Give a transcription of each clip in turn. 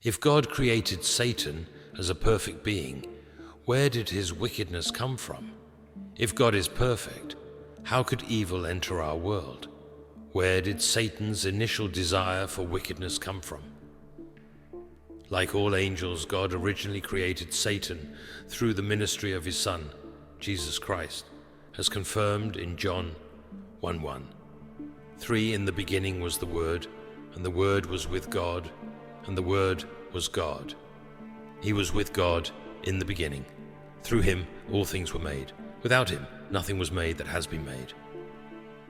If God created Satan as a perfect being, where did his wickedness come from? If God is perfect, how could evil enter our world? Where did Satan's initial desire for wickedness come from? Like all angels, God originally created Satan through the ministry of his Son, Jesus Christ, as confirmed in John 1:1. 3 In the beginning was the Word, and the Word was with God, and the Word was God. He was with God in the beginning. Through him all things were made. Without him nothing was made that has been made.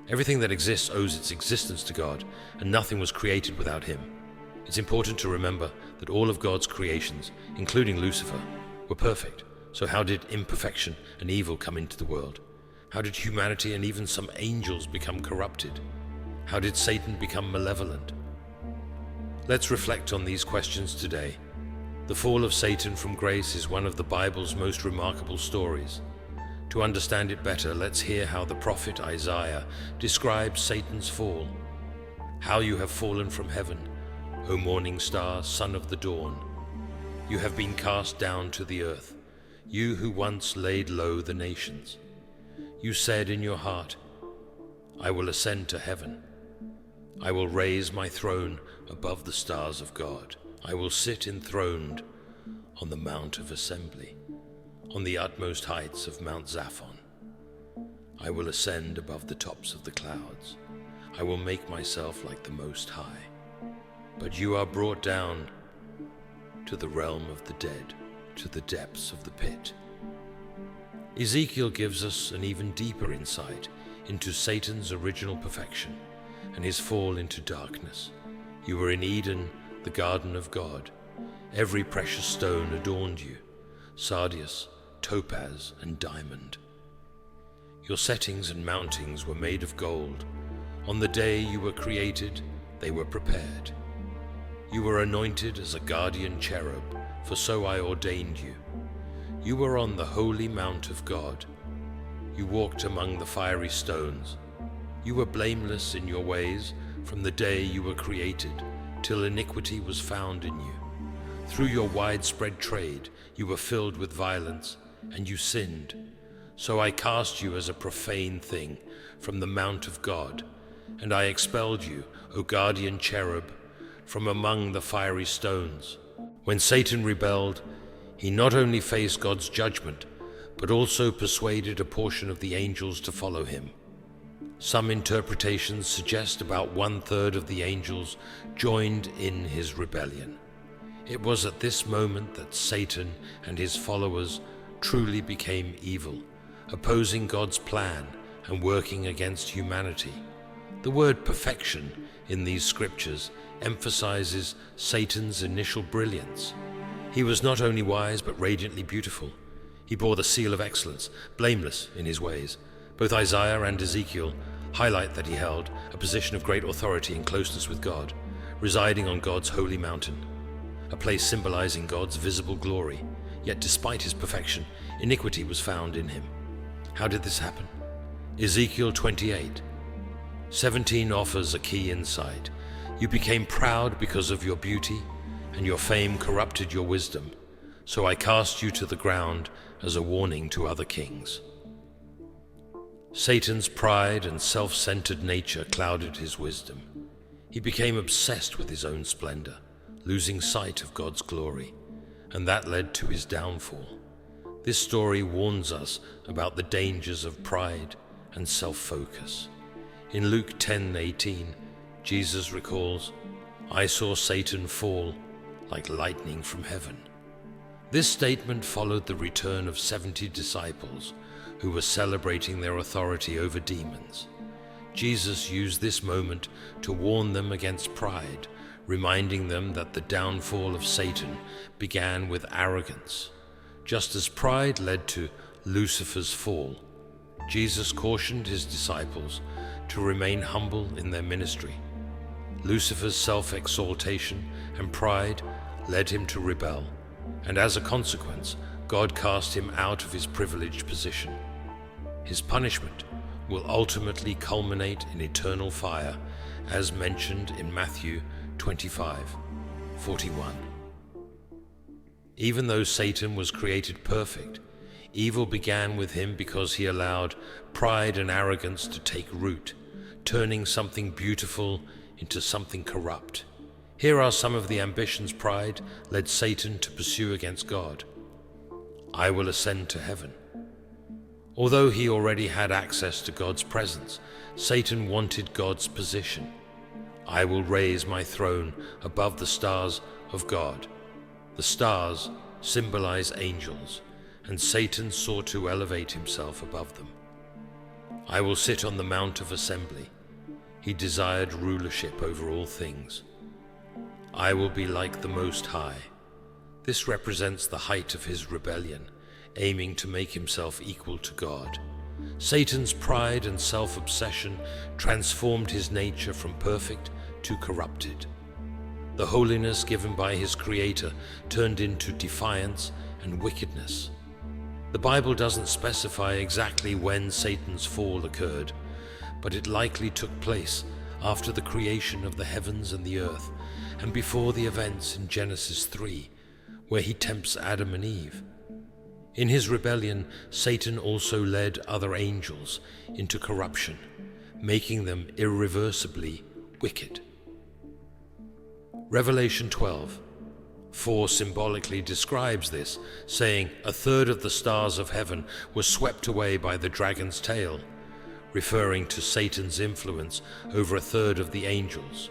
Everything that exists owes its existence to God, and nothing was created without him. It's important to remember that all of God's creations, including Lucifer, were perfect. So how did imperfection and evil come into the world? How did humanity and even some angels become corrupted? How did Satan become malevolent? Let's reflect on these questions today. The fall of Satan from grace is one of the Bible's most remarkable stories. To understand it better, let's hear how the prophet Isaiah describes Satan's fall. How you have fallen from heaven, O morning star, son of the dawn. You have been cast down to the earth, you who once laid low the nations. You said in your heart, I will ascend to heaven. I will raise my throne above the stars of God. I will sit enthroned on the Mount of Assembly, on the utmost heights of Mount Zaphon. I will ascend above the tops of the clouds. I will make myself like the Most High. But you are brought down to the realm of the dead, to the depths of the pit. Ezekiel gives us an even deeper insight into Satan's original perfection and his fall into darkness. You were in Eden, the garden of God. Every precious stone adorned you, sardius, topaz, and diamond. Your settings and mountings were made of gold. On the day you were created, they were prepared. You were anointed as a guardian cherub, for so I ordained you. You were on the holy mount of God. You walked among the fiery stones. You were blameless in your ways from the day you were created, till iniquity was found in you. Through your widespread trade, you were filled with violence, and you sinned. So I cast you as a profane thing from the mount of God, and I expelled you, O guardian cherub, from among the fiery stones. When Satan rebelled, he not only faced God's judgment, but also persuaded a portion of the angels to follow him. Some interpretations suggest about 1/3 of the angels joined in his rebellion. It was at this moment that Satan and his followers truly became evil, opposing God's plan and working against humanity. The word perfection in these scriptures emphasizes Satan's initial brilliance. He was not only wise but radiantly beautiful. He bore the seal of excellence, blameless in his ways. Both Isaiah and Ezekiel highlight that he held a position of great authority and closeness with God, residing on God's holy mountain, a place symbolizing God's visible glory. Yet despite his perfection, iniquity was found in him. How did this happen? Ezekiel 28:17 offers a key insight. You became proud because of your beauty, and your fame corrupted your wisdom. So I cast you to the ground as a warning to other kings. Satan's pride and self-centered nature clouded his wisdom. He became obsessed with his own splendor, losing sight of God's glory, and that led to his downfall. This story warns us about the dangers of pride and self-focus. In Luke 10:18, Jesus recalls, I saw Satan fall like lightning from heaven. This statement followed the return of 70 disciples who were celebrating their authority over demons. Jesus used this moment to warn them against pride, reminding them that the downfall of Satan began with arrogance. Just as pride led to Lucifer's fall, Jesus cautioned his disciples to remain humble in their ministry. Lucifer's self-exaltation and pride led him to rebel, and as a consequence, God cast him out of his privileged position. His punishment will ultimately culminate in eternal fire, as mentioned in Matthew 25:41. Even though Satan was created perfect, evil began with him because he allowed pride and arrogance to take root, turning something beautiful into something corrupt. Here are some of the ambitions pride led Satan to pursue against God. I will ascend to heaven. Although he already had access to God's presence, Satan wanted God's position. I will raise my throne above the stars of God. The stars symbolize angels, and Satan sought to elevate himself above them. I will sit on the Mount of Assembly. He desired rulership over all things. I will be like the Most High. This represents the height of his rebellion, aiming to make himself equal to God. Satan's pride and self-obsession transformed his nature from perfect to corrupted. The holiness given by his Creator turned into defiance and wickedness. The Bible doesn't specify exactly when Satan's fall occurred, but it likely took place after the creation of the heavens and the earth, and before the events in Genesis 3, where he tempts Adam and Eve. In his rebellion, Satan also led other angels into corruption, making them irreversibly wicked. Revelation 12:4 symbolically describes this, saying, "A third of the stars of heaven were swept away by the dragon's tail," referring to Satan's influence over a third of the angels.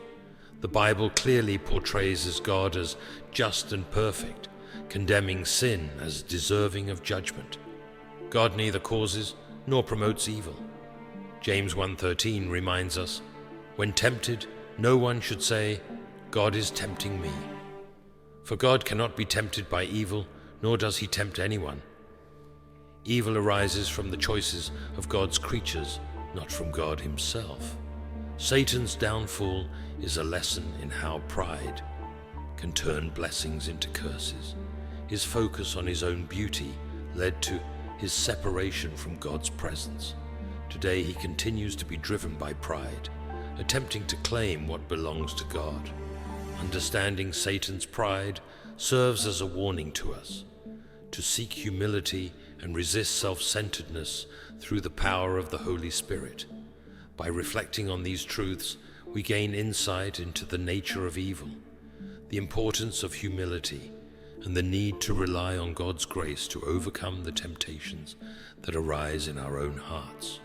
The Bible clearly portrays God as just and perfect, condemning sin as deserving of judgment. God neither causes nor promotes evil. James 1:13 reminds us, "When tempted, no one should say, 'God is tempting me.' For God cannot be tempted by evil, nor does he tempt anyone. Evil arises from the choices of God's creatures, not from God himself." Satan's downfall is a lesson in how pride can turn blessings into curses. His focus on his own beauty led to his separation from God's presence. Today he continues to be driven by pride, attempting to claim what belongs to God. Understanding Satan's pride serves as a warning to us to seek humility and resist self-centeredness through the power of the Holy Spirit. By reflecting on these truths, we gain insight into the nature of evil, the importance of humility, and the need to rely on God's grace to overcome the temptations that arise in our own hearts.